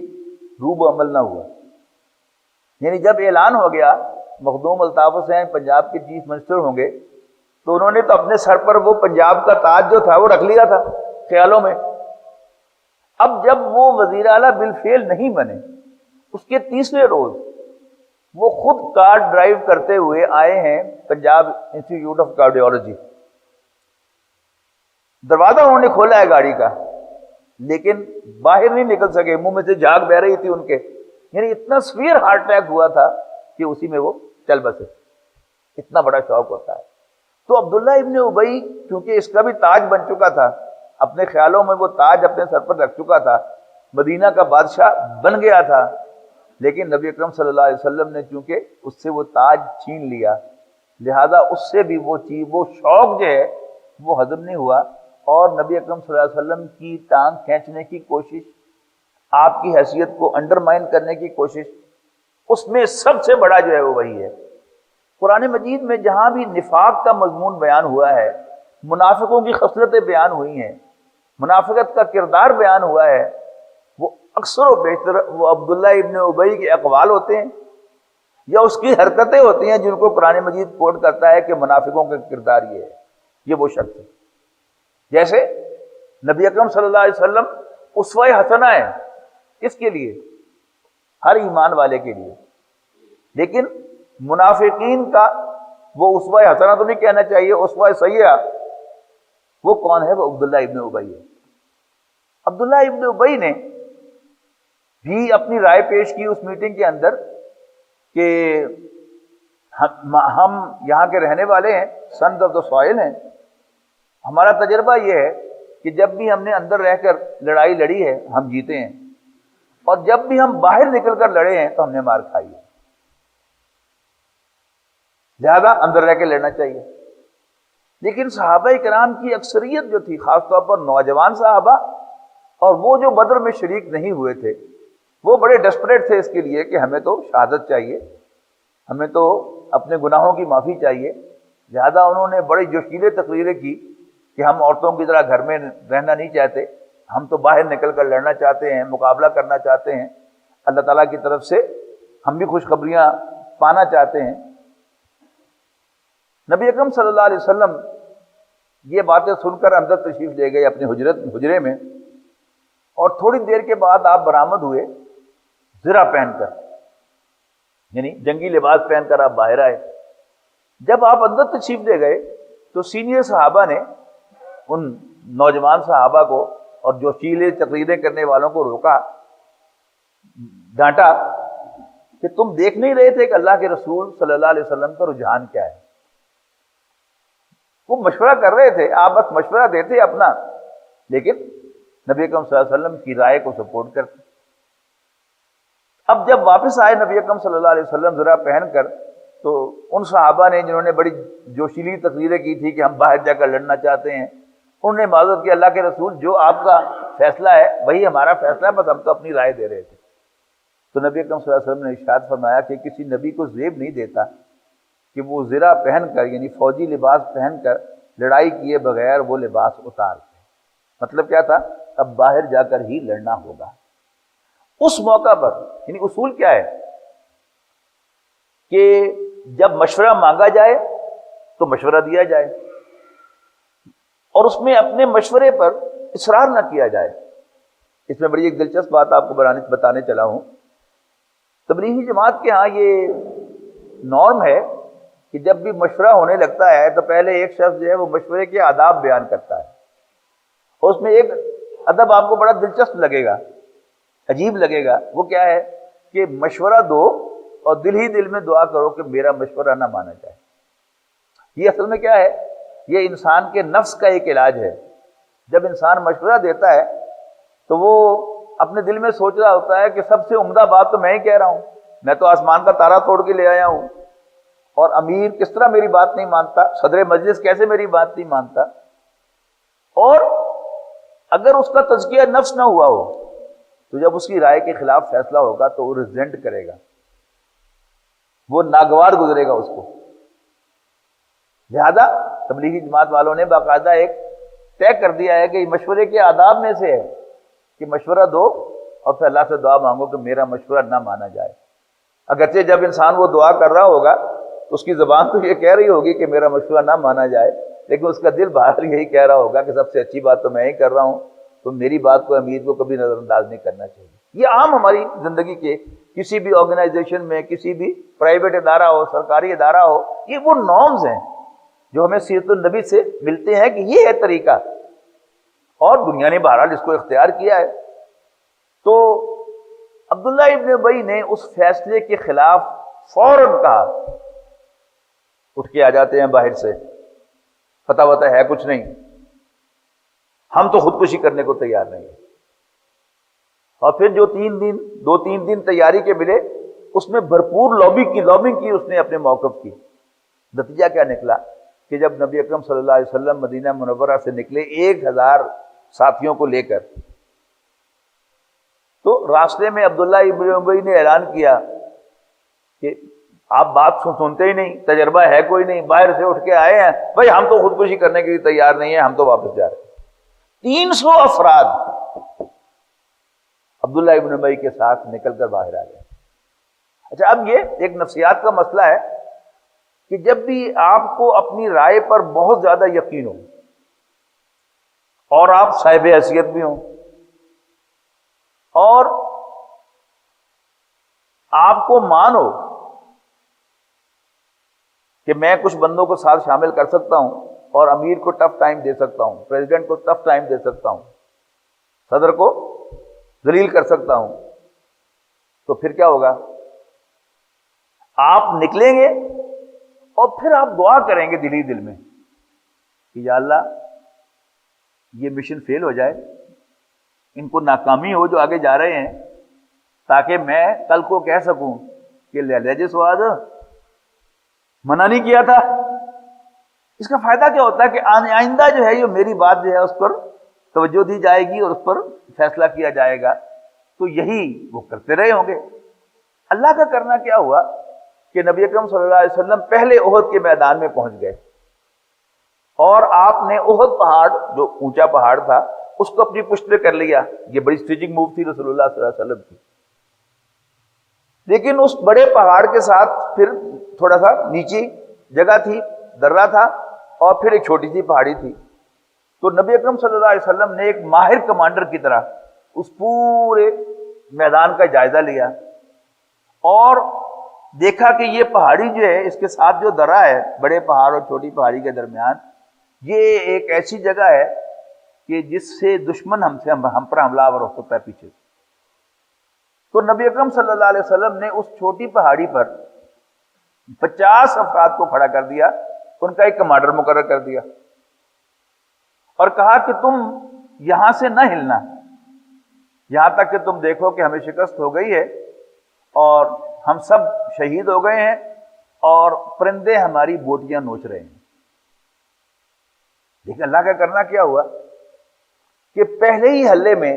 روب عمل نہ ہوا۔ یعنی جب اعلان ہو گیا مخدوم الطاف حسین پنجاب کے چیف منسٹر ہوں گے، تو انہوں نے تو اپنے سر پر وہ پنجاب کا تاج جو تھا وہ رکھ لیا تھا خیالوں میں۔ اب جب وہ وزیر اعلیٰ بالفعل نہیں بنے، اس کے تیسرے روز وہ خود کار ڈرائیو کرتے ہوئے آئے ہیں پنجاب انسٹیٹیوٹ آف کارڈیولوجی۔ دروازہ انہوں نے کھولا ہے گاڑی کا، لیکن باہر نہیں نکل سکے، منہ میں سے جھاگ بہ رہی تھی ان کے، یعنی اتنا سویر ہارٹ اٹیک ہوا تھا کہ اسی میں وہ چل بسے۔ اتنا بڑا شوق ہوتا ہے۔ تو عبداللہ ابن ابی کیونکہ اس کا بھی تاج بن چکا تھا، اپنے خیالوں میں وہ تاج اپنے سر پر رکھ چکا تھا، مدینہ کا بادشاہ بن گیا تھا، لیکن نبی اکرم صلی اللہ علیہ وسلم نے چونکہ اس سے وہ تاج چھین لیا، لہذا اس سے بھی وہ چیز، وہ شوق جو ہے وہ ہضم نہیں ہوا، اور نبی اکرم صلی اللہ علیہ وسلم کی ٹانگ کھینچنے کی کوشش، آپ کی حیثیت کو انڈرمائن کرنے کی کوشش، اس میں سب سے بڑا جو ہے وہ وہی ہے۔ قرآن مجید میں جہاں بھی نفاق کا مضمون بیان ہوا ہے، منافقوں کی خصلتیں بیان ہوئی ہیں، منافقت کا کردار بیان ہوا ہے، وہ اکثر و بیشتر وہ عبداللہ ابن ابی کے اقوال ہوتے ہیں یا اس کی حرکتیں ہوتی ہیں جن کو قرآن مجید کوٹ کرتا ہے کہ منافقوں کا کردار یہ ہے، یہ وہ شخص ہے۔ جیسے نبی اکرم صلی اللہ علیہ وسلم اسوہ حسنہ ہے اس کے لیے، ہر ایمان والے کے لیے، لیکن منافقین کا وہ اسوہ حسنہ تو نہیں کہنا چاہیے، اسوہ سیئہ وہ کون ہے؟ وہ عبداللہ ابن ابی ہے۔ عبداللہ ابن ابی نے بھی اپنی رائے پیش کی اس میٹنگ کے اندر کہ ہم یہاں کے رہنے والے ہیں، سنز آف دا سوائل ہیں، ہمارا تجربہ یہ ہے کہ جب بھی ہم نے اندر رہ کر لڑائی لڑی ہے ہم جیتے ہیں، اور جب بھی ہم باہر نکل کر لڑے ہیں تو ہم نے مار کھائی ہے۔ لہذا اندر رہ کے لڑنا چاہیے. لیکن صحابہ کرام کی اکثریت جو تھی، خاص طور پر نوجوان صحابہ اور وہ جو بدر میں شریک نہیں ہوئے تھے، وہ بڑے ڈسپریٹ تھے اس کے لیے کہ ہمیں تو شہادت چاہیے، ہمیں تو اپنے گناہوں کی معافی چاہیے. لہذا انہوں نے بڑی جوشیلے تقریریں کی کہ ہم عورتوں کی طرح گھر میں رہنا نہیں چاہتے، ہم تو باہر نکل کر لڑنا چاہتے ہیں، مقابلہ کرنا چاہتے ہیں، اللہ تعالیٰ کی طرف سے ہم بھی خوشخبریاں پانا چاہتے ہیں. نبی اکرم صلی اللہ علیہ وسلم یہ باتیں سن کر اندر تشریف لے گئے اپنے حجرے میں، اور تھوڑی دیر کے بعد آپ برآمد ہوئے زرہ پہن کر، یعنی جنگی لباس پہن کر آپ باہر آئے. جب آپ اندر تشریف لے گئے تو سینئر صحابہ نے ان نوجوان صحابہ کو اور جو چیلے تقریریں کرنے والوں کو روکا، ڈانٹا کہ تم دیکھ نہیں رہے تھے کہ اللہ کے رسول صلی اللہ علیہ وسلم کا رجحان کیا ہے. وہ مشورہ کر رہے تھے، آپ بس مشورہ دیتے اپنا، لیکن نبی اکرم صلی اللہ علیہ وسلم کی رائے کو سپورٹ کرتے. اب جب واپس آئے نبی اکرم صلی اللہ علیہ وسلم زرہ پہن کر، تو ان صحابہ نے جنہوں نے بڑی جوشیلی تقریریں کی تھی کہ ہم باہر جا کر لڑنا چاہتے ہیں، انہوں نے معذرت کی، اللہ کے رسول جو آپ کا فیصلہ ہے وہی ہمارا فیصلہ ہے، بس ہم تو اپنی رائے دے رہے تھے. تو نبی اکرم صلی اللہ علیہ وسلم نے ارشاد فرمایا کہ کسی نبی کو زیب نہیں دیتا کہ وہ زرہ پہن کر، یعنی فوجی لباس پہن کر لڑائی کیے بغیر وہ لباس اتار دے. مطلب کیا تھا؟ اب باہر جا کر ہی لڑنا ہوگا. اس موقع پر یعنی اصول کیا ہے کہ جب مشورہ مانگا جائے تو مشورہ دیا جائے، اور اس میں اپنے مشورے پر اصرار نہ کیا جائے. اس میں بڑی ایک دلچسپ بات آپ کو بتانے چلا ہوں. تبلیغی جماعت کے ہاں یہ نارم ہے کہ جب بھی مشورہ ہونے لگتا ہے تو پہلے ایک شخص جو ہے وہ مشورے کے آداب بیان کرتا ہے، اور اس میں ایک ادب آپ کو بڑا دلچسپ لگے گا، عجیب لگے گا. وہ کیا ہے کہ مشورہ دو اور دل ہی دل میں دعا کرو کہ میرا مشورہ نہ مانا جائے. یہ اصل میں کیا ہے؟ یہ انسان کے نفس کا ایک علاج ہے. جب انسان مشورہ دیتا ہے تو وہ اپنے دل میں سوچ رہا ہوتا ہے کہ سب سے عمدہ بات تو میں ہی کہہ رہا ہوں، میں تو آسمان کا تارا توڑ کے لے آیا ہوں، اور امیر کس طرح میری بات نہیں مانتا، صدر مجلس کیسے میری بات نہیں مانتا. اور اگر اس کا تزکیہ نفس نہ ہوا ہو تو جب اس کی رائے کے خلاف فیصلہ ہوگا تو وہ ریزنٹ کرے گا، وہ ناگوار گزرے گا اس کو. لہذا تبلیغی جماعت والوں نے باقاعدہ ایک طے کر دیا ہے کہ مشورے کے آداب میں سے ہے کہ مشورہ دو اور پھر اللہ سے دعا مانگو کہ میرا مشورہ نہ مانا جائے. اگرچہ جب انسان وہ دعا کر رہا ہوگا تو اس کی زبان تو یہ کہہ رہی ہوگی کہ میرا مشورہ نہ مانا جائے، لیکن اس کا دل باہر یہی کہہ رہا ہوگا کہ سب سے اچھی بات تو میں ہی کر رہا ہوں، تو میری بات کو امیر کو کبھی نظر انداز نہیں کرنا چاہیے. یہ عام ہماری زندگی کے کسی بھی آرگنائزیشن میں، کسی بھی پرائیویٹ ادارہ ہو، سرکاری ادارہ ہو، یہ وہ نارمز ہیں جو ہمیں سیرت النبی سے ملتے ہیں کہ یہ ہے طریقہ، اور دنیا نے بہرحال اس کو اختیار کیا ہے. تو عبداللہ ابن ابی نے اس فیصلے کے خلاف فوراً کہا، اٹھ کے آ جاتے ہیں باہر سے، پتہ وتہ ہے کچھ نہیں، ہم تو خودکشی کرنے کو تیار نہیں ہیں. اور پھر جو 2-3 دن تیاری کے ملے اس میں بھرپور لابنگ کی اس نے اپنے موقف کی. نتیجہ کیا نکلا کہ جب نبی اکرم صلی اللہ علیہ وسلم مدینہ منورہ سے نکلے 1000 ساتھیوں کو لے کر، تو راستے میں عبداللہ ابن ابی نے اعلان کیا کہ آپ بات سنتے ہی نہیں، تجربہ ہے کوئی نہیں، باہر سے اٹھ کے آئے ہیں، بھائی ہم تو خودکشی کرنے کے لیے تیار نہیں ہیں، ہم تو واپس جا رہے ہیں. 300 افراد عبداللہ ابن ابی کے ساتھ نکل کر باہر آ گئے. اچھا، اب یہ ایک نفسیات کا مسئلہ ہے کہ جب بھی آپ کو اپنی رائے پر بہت زیادہ یقین ہو اور آپ صاحب حیثیت بھی ہوں اور آپ کو مان ہو کہ میں کچھ بندوں کو ساتھ شامل کر سکتا ہوں اور امیر کو ٹف ٹائم دے سکتا ہوں، پریزیڈنٹ کو ٹف ٹائم دے سکتا ہوں، صدر کو ذلیل کر سکتا ہوں، تو پھر کیا ہوگا؟ آپ نکلیں گے اور پھر آپ دعا کریں گے دل ہی دل میں کہ یا اللہ یہ مشن فیل ہو جائے، ان کو ناکامی ہو جو آگے جا رہے ہیں، تاکہ میں کل کو کہہ سکوں کہ لے جے سواد منع نہیں کیا تھا. اس کا فائدہ کیا ہوتا ہے کہ آئندہ جو ہے یہ میری بات جو ہے اس پر توجہ دی جائے گی اور اس پر فیصلہ کیا جائے گا, تو یہی وہ کرتے رہے ہوں گے. اللہ کا کرنا کیا ہوا کہ نبی اکرم صلی اللہ علیہ وسلم پہلے احد کے میدان میں پہنچ گئے, اور آپ نے احد پہاڑ جو اونچا پہاڑ تھا اس کو اپنی پشت پہ کر لیا. یہ بڑی اسٹریٹجک موو تھی رسول اللہ صلی اللہ علیہ وسلم کی. لیکن اس بڑے پہاڑ کے ساتھ پھر تھوڑا سا نیچے جگہ تھی, درہ تھا, اور پھر ایک چھوٹی سی پہاڑی تھی. تو نبی اکرم صلی اللہ علیہ وسلم نے ایک ماہر کمانڈر کی طرح اس پورے میدان کا جائزہ لیا اور دیکھا کہ یہ پہاڑی جو ہے اس کے ساتھ جو درہ ہے بڑے پہاڑ اور چھوٹی پہاڑی کے درمیان, یہ ایک ایسی جگہ ہے کہ جس سے دشمن ہم پر حملہ آور ہو سکتا ہے پیچھے. تو نبی اکرم صلی اللہ علیہ وسلم نے اس چھوٹی پہاڑی پر 50 افراد کو کھڑا کر دیا, ان کا ایک کمانڈر مقرر کر دیا, اور کہا کہ تم یہاں سے نہ ہلنا یہاں تک کہ تم دیکھو کہ ہمیں شکست ہو گئی ہے اور ہم سب شہید ہو گئے ہیں اور پرندے ہماری بوٹیاں نوچ رہے ہیں. لیکن اللہ کا کرنا کیا ہوا کہ پہلے ہی حلے میں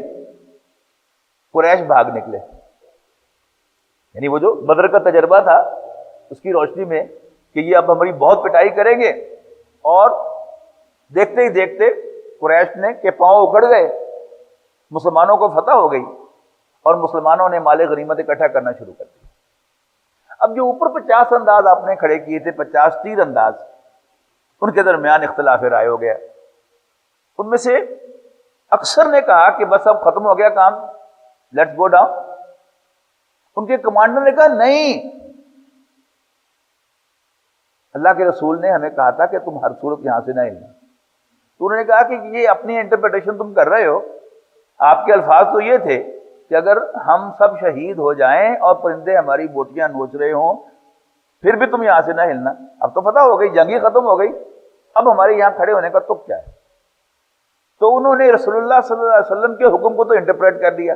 قریش بھاگ نکلے. یعنی وہ جو بدر کا تجربہ تھا اس کی روشنی میں کہ یہ اب ہماری بہت پٹائی کریں گے, اور دیکھتے ہی دیکھتے قریش نے کہ پاؤں اکڑ گئے, مسلمانوں کو فتح ہو گئی اور مسلمانوں نے مال غنیمت اکٹھا کرنا شروع کر دیا. اب جو اوپر 50 انداز آپ نے کھڑے کیے تھے, 50 تیر انداز, ان کے درمیان اختلاف رائے ہو گیا. ان میں سے اکثر نے کہا کہ بس اب ختم ہو گیا کام, لیٹس گو ڈاؤن. ان کے کمانڈر نے کہا نہیں, اللہ کے رسول نے ہمیں کہا تھا کہ تم ہر صورت یہاں سے نہ ہلنا. تو انہوں نے کہا کہ یہ اپنی انٹرپریٹیشن تم کر رہے ہو, آپ کے الفاظ تو یہ تھے کہ اگر ہم سب شہید ہو جائیں اور پرندے ہماری بوٹیاں نوچ رہے ہوں پھر بھی تم یہاں سے نہ ہلنا. اب تو فتح ہو گئی, جنگ ہی ختم ہو گئی, اب ہمارے یہاں کھڑے ہونے کا تک کیا ہے. تو انہوں نے رسول اللہ صلی اللہ علیہ وسلم کے حکم کو تو انٹرپریٹ کر دیا,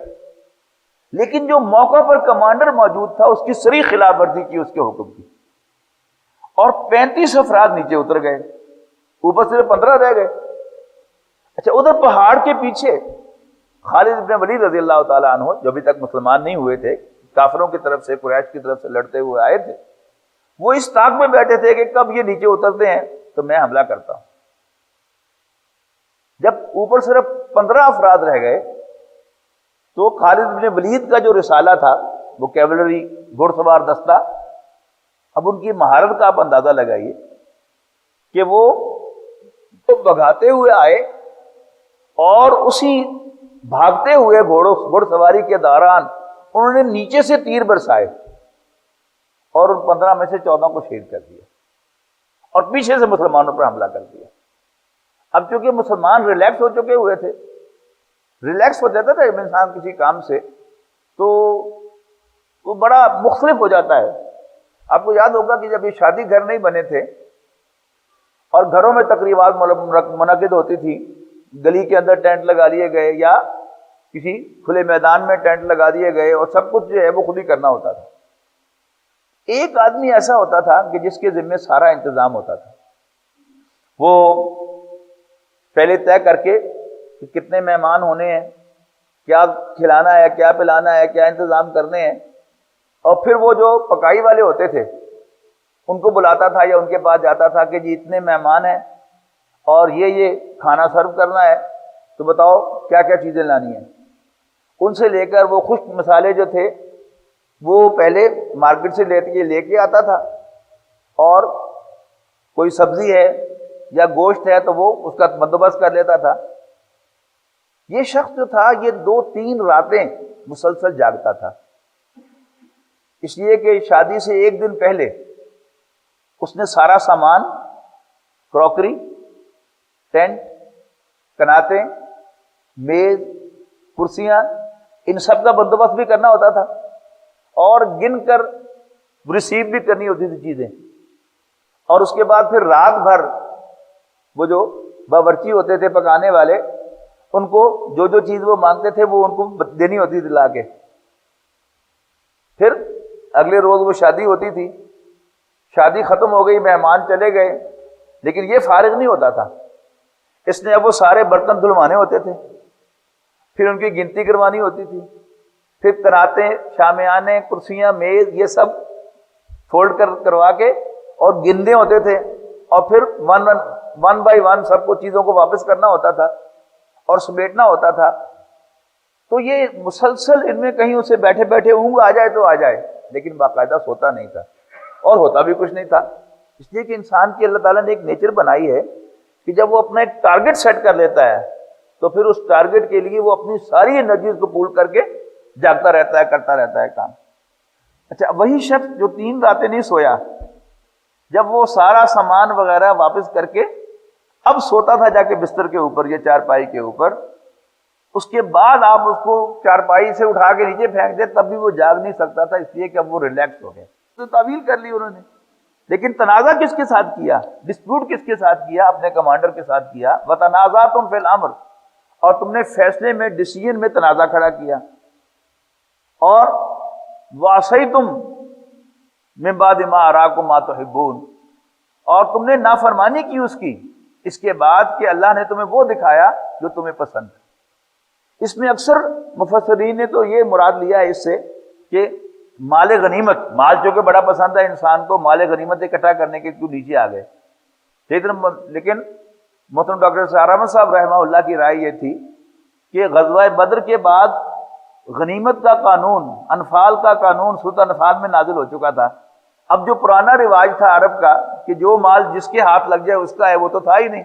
لیکن جو موقع پر کمانڈر موجود تھا اس کی صریح خلاف ورزی کی اس کے حکم کی, اور 35 افراد نیچے اتر گئے, اوپر صرف 15 رہ گئے. اچھا, ادھر پہاڑ کے پیچھے خالد بن ولید رضی اللہ تعالیٰ عنہ جو ابھی تک مسلمان نہیں ہوئے تھے, کافروں کی طرف سے قریش کی طرف سے لڑتے ہوئے آئے تھے, وہ اس طاق میں بیٹھے تھے کہ کب یہ نیچے اترتے ہیں تو میں حملہ کرتا ہوں. جب اوپر صرف 15 افراد رہ گئے تو خالد بن ولید کا جو رسالہ تھا, وہ کیولری گھڑ سوار دستہ, اب ان کی مہارت کا آپ اندازہ لگائیے کہ وہ بھگاتے ہوئے آئے اور اسی بھاگتے ہوئے گھوڑ سواری کے دوران انہوں نے نیچے سے تیر برسائے اور ان 15 میں سے 14 کو شہید کر دیا اور پیچھے سے مسلمانوں پر حملہ کر دیا. اب چونکہ مسلمان ریلیکس ہو چکے ہوئے تھے, ریلیکس ہو جاتا تھا جب انسان کسی کام سے تو وہ بڑا مختلف ہو جاتا ہے. آپ کو یاد ہوگا کہ جب یہ شادی گھر نہیں بنے تھے اور گھروں میں تقریبات منعقد ہوتی تھی, گلی کے اندر ٹینٹ لگا لیے گئے یا کسی کھلے میدان میں ٹینٹ لگا دیے گئے اور سب کچھ جو ہے وہ خود ہی کرنا ہوتا تھا. ایک آدمی ایسا ہوتا تھا کہ جس کے ذمہ سارا انتظام ہوتا تھا. وہ پہلے طے کر کے کہ کتنے مہمان ہونے ہیں, کیا کھلانا ہے, کیا پلانا ہے, کیا انتظام کرنے ہیں, اور پھر وہ جو پکائی والے ہوتے تھے ان کو بلاتا تھا یا ان کے پاس جاتا تھا کہ جی اتنے مہمان ہیں اور یہ کھانا سرو کرنا ہے, تو بتاؤ کیا کیا چیزیں لانی ہیں. ان سے لے کر وہ خشک مسالے جو تھے وہ پہلے مارکیٹ سے لے کے آتا تھا, اور کوئی سبزی ہے یا گوشت ہے تو وہ اس کا بندوبست کر لیتا تھا. یہ شخص جو تھا یہ 2-3 راتیں مسلسل جاگتا تھا, اس لیے کہ شادی سے ایک دن پہلے اس نے سارا سامان, کراکری, ٹینٹ, کناتے, میز, کرسیاں, ان سب کا بندوبست بھی کرنا ہوتا تھا اور گن کر ریسیو بھی کرنی ہوتی تھی چیزیں. اور اس کے بعد پھر رات بھر وہ جو باورچی ہوتے تھے پکانے والے, ان کو جو جو چیز وہ مانگتے تھے وہ ان کو دینی ہوتی تھی لا کے. پھر اگلے روز وہ شادی ہوتی تھی, شادی ختم ہو گئی، مہمان چلے گئے، لیکن یہ فارغ نہیں ہوتا تھا، اس نے اب وہ سارے برتن دھلوانے ہوتے تھے، پھر ان کی گنتی کروانی ہوتی تھی، پھر کراتیں، شامیانے، کرسیاں، میز، یہ سب فولڈ کروا کے اور گننے ہوتے تھے، اور پھر ون بائی ون سب کو چیزوں کو واپس کرنا ہوتا تھا اور سمیٹنا ہوتا تھا۔ تو یہ مسلسل ان میں کہیں اسے بیٹھے بیٹھے اونگ آ جائے تو آ جائے، لیکن باقاعدہ سوتا نہیں تھا اور ہوتا بھی کچھ نہیں تھا۔ اس لیے کہ انسان کی اللہ تعالیٰ نے ایک نیچر بنائی ہے کہ جب وہ اپنا ایک ٹارگٹ سیٹ کر لیتا ہے تو پھر اس ٹارگٹ کے لیے وہ اپنی ساری انرجیز کو پول کر کے جاگتا رہتا ہے، کرتا رہتا ہے کام۔ اچھا، وہی شخص جو 3 راتیں نہیں سویا، جب وہ سارا سامان وغیرہ واپس کر کے اب سوتا تھا جا کے بستر کے اوپر یا چارپائی کے اوپر، اس کے بعد آپ اس کو چارپائی سے اٹھا کے نیچے پھینک دے تب بھی وہ جاگ نہیں سکتا تھا، اس لیے کہ اب وہ ریلیکس ہو گئے۔ تو تعویل کر لی انہوں نے، لیکن تنازع کس کے ساتھ کیا، ڈسپیوٹ کس کے ساتھ کیا؟ اپنے کمانڈر کے ساتھ کیا۔ وَتَنَازَعْتُمْ فِي الْأَمْرِ، اور تم نے فیصلے میں، ڈیسیژن میں تنازع کھڑا کیا۔ اور وَعَصَيْتُمْ مِن بَعْدِ مَا أَرَاكُمْ مَا تُحِبُّونَ، اور تم نے نافرمانی کی اس کی، اس کے بعد کہ اللہ نے تمہیں وہ دکھایا جو تمہیں پسند ہے۔ اس میں اکثر مفسرین نے تو یہ مراد لیا ہے اس سے کہ مال غنیمت، مال جو کہ بڑا پسند ہے انسان کو، مال غنیمت اکٹھا کرنے کے کیوں نیچے آ گئے۔ لیکن محترم ڈاکٹر سعد احمد صاحب رحمہ اللہ کی رائے یہ تھی کہ غزوہ بدر کے بعد غنیمت کا قانون، انفال کا قانون سورۃ انفال میں نازل ہو چکا تھا۔ اب جو پرانا رواج تھا عرب کا کہ جو مال جس کے ہاتھ لگ جائے اس کا ہے، وہ تو تھا ہی نہیں،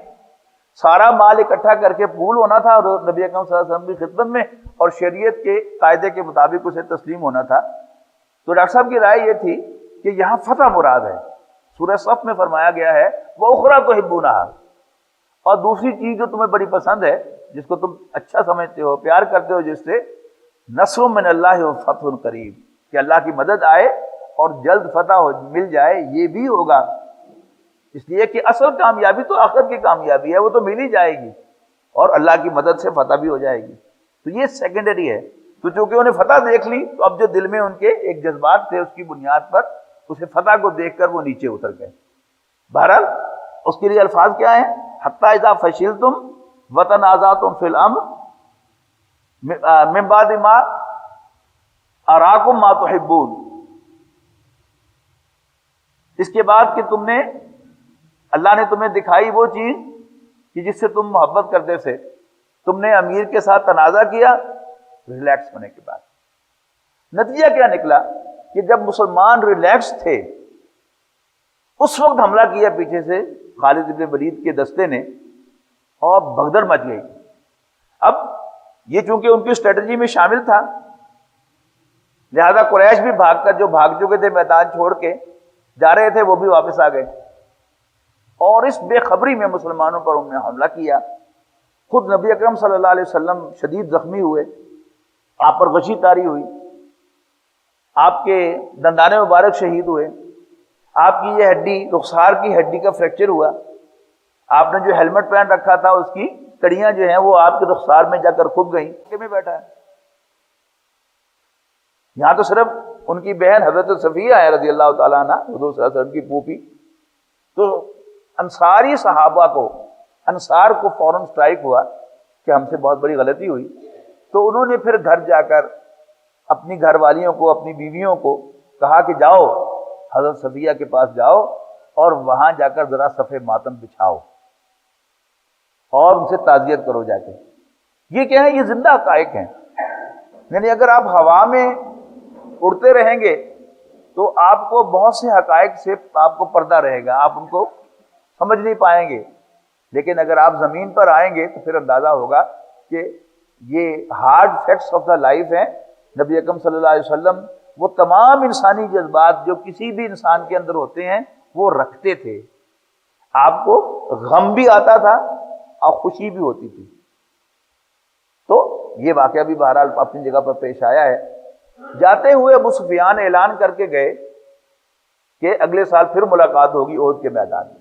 سارا مال اکٹھا کر کے پول ہونا تھا اور نبی اکرم صلی اللہ علیہ وسلم کی خدمت میں اور شریعت کے قاعدے کے مطابق اسے تسلیم ہونا تھا۔ تو ڈاکٹر صاحب کی رائے یہ تھی کہ یہاں فتح مراد ہے۔ سورہ صف میں فرمایا گیا ہے وَأُخْرَىٰ تُحِبُّونَهَا، اور دوسری چیز جو تمہیں بڑی پسند ہے، جس کو تم اچھا سمجھتے ہو، پیار کرتے ہو، جس سے نصر من اللہ وفتح قریب، کہ اللہ کی مدد آئے اور جلد فتح مل جائے، یہ بھی ہوگا۔ اس لیے کہ اصل کامیابی تو آخرت کی کامیابی ہے، وہ تو مل ہی جائے گی اور اللہ کی مدد سے فتح بھی ہو جائے گی۔ تو یہ سیکنڈری ہے۔ تو چونکہ انہیں فتح دیکھ لی تو اب جو دل میں ان کے ایک جذبات تھے، اس کی بنیاد پر اسے فتح کو دیکھ کر وہ نیچے اتر گئے۔ بہرحال اس کے لیے الفاظ کیا ہیں؟ حتی اذا فشلتم وتنازعتم فی الامر من بعد ما اراکم ما تحبون، اس کے بعد کہ تم نے، اللہ نے تمہیں دکھائی وہ چیز کہ جس سے تم محبت کرتے تھے، تم نے امیر کے ساتھ تنازع کیا ریلیکس ہونے کے بعد۔ نتیجہ کیا نکلا کہ جب مسلمان ریلیکس تھے اس وقت حملہ کیا پیچھے سے خالد بن ولید کے دستے نے اور بھگدڑ مچ گئی۔ اب یہ چونکہ ان کی اسٹریٹجی میں شامل تھا، لہذا قریش بھی بھاگ کر، جو بھاگ چکے تھے میدان چھوڑ کے جا رہے تھے، وہ بھی واپس آ گئے اور اس بے خبری میں مسلمانوں پر انہوں نے حملہ کیا۔ خود نبی اکرم صلی اللہ علیہ وسلم شدید زخمی ہوئے، آپ پر غشی طاری ہوئی، آپ کے دندان مبارک شہید ہوئے، آپ کی یہ ہڈی، رخسار کی ہڈی کا فریکچر ہوا، آپ نے جو ہیلمٹ پہن رکھا تھا اس کی کڑیاں جو ہیں وہ آپ کے رخسار میں جا کر کھب گئیں، میں بیٹھا ہے۔ یہاں تو صرف ان کی بہن حضرت صفیہ ہے رضی اللہ تعالیٰ عنہ، حضور صلی اللہ علیہ وسلم کی پھوپھی، تو انصاری صحابہ کو، انصار کو فوراً اسٹرائک ہوا کہ ہم سے بہت بڑی غلطی ہوئی۔ تو انہوں نے پھر گھر جا کر اپنی گھر والیوں کو، اپنی بیویوں کو کہا کہ جاؤ حضرت صفیہ کے پاس جاؤ اور وہاں جا کر ذرا صف ماتم بچھاؤ اور ان سے تعزیت کرو جا کے۔ یہ کیا ہے؟ یہ زندہ حقائق ہیں۔ یعنی اگر آپ ہوا میں اڑتے رہیں گے تو آپ کو بہت سے حقائق سے آپ کو پردہ رہے گا، آپ ان کو سمجھ نہیں پائیں گے، لیکن اگر آپ زمین پر آئیں گے تو پھر اندازہ ہوگا کہ یہ hard facts of the life ہیں۔ نبی اکرم صلی اللہ علیہ وسلم وہ تمام انسانی جذبات جو کسی بھی انسان کے اندر ہوتے ہیں وہ رکھتے تھے۔ آپ کو غم بھی آتا تھا اور خوشی بھی ہوتی تھی۔ تو یہ واقعہ بھی بہرحال اپنی جگہ پر پیش آیا ہے۔ جاتے ہوئے ابو سفیان اعلان کر کے گئے کہ اگلے سال پھر ملاقات ہوگی احد کے میدان میں۔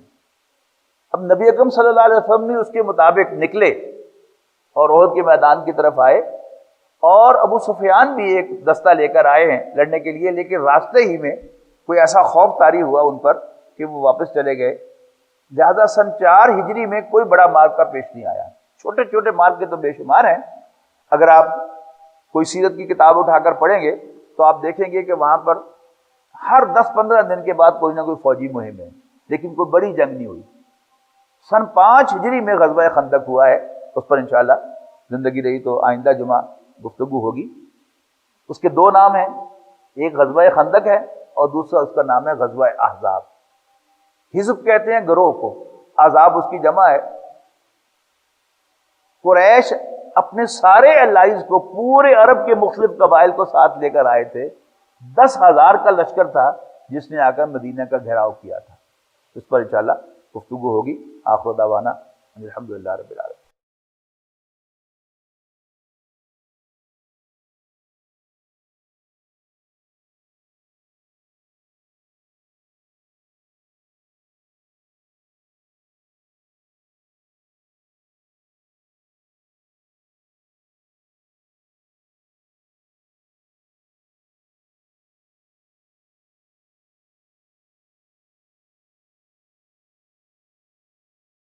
اب نبی اکرم صلی اللہ علیہ وسلم نے اس کے مطابق نکلے اور احد کے میدان کی طرف آئے، اور ابو سفیان بھی ایک دستہ لے کر آئے ہیں لڑنے کے لیے، لیکن راستے ہی میں کوئی ایسا خوف طاری ہوا ان پر کہ وہ واپس چلے گئے، لہٰذا سن 4 ہجری میں کوئی بڑا معرکہ پیش نہیں آیا۔ چھوٹے چھوٹے معرکے تو بے شمار ہیں، اگر آپ کوئی سیرت کی کتاب اٹھا کر پڑھیں گے تو آپ دیکھیں گے کہ وہاں پر ہر 10-15 دن کے بعد کوئی نہ کوئی فوجی مہم ہے، لیکن کوئی بڑی جنگ نہیں ہوئی۔ سن 5 ہجری میں غزوہ خندق ہوا ہے، اس پر انشاءاللہ زندگی رہی تو آئندہ جمعہ گفتگو ہوگی۔ اس کے 2 نام ہیں، ایک غزوہ خندق ہے اور دوسرا اس کا نام ہے غزوہ احزاب۔ حزب کہتے ہیں گروہ کو، احزاب اس کی جمع ہے۔ قریش اپنے سارے الائز کو، پورے عرب کے مختلف قبائل کو ساتھ لے کر آئے تھے، 10,000 کا لشکر تھا جس نے آ کر مدینہ کا گھیراؤ کیا تھا۔ اس پر انشاءاللہ گفتگو ہوگی۔ آخر دعوانا الحمدللہ رب العالمین۔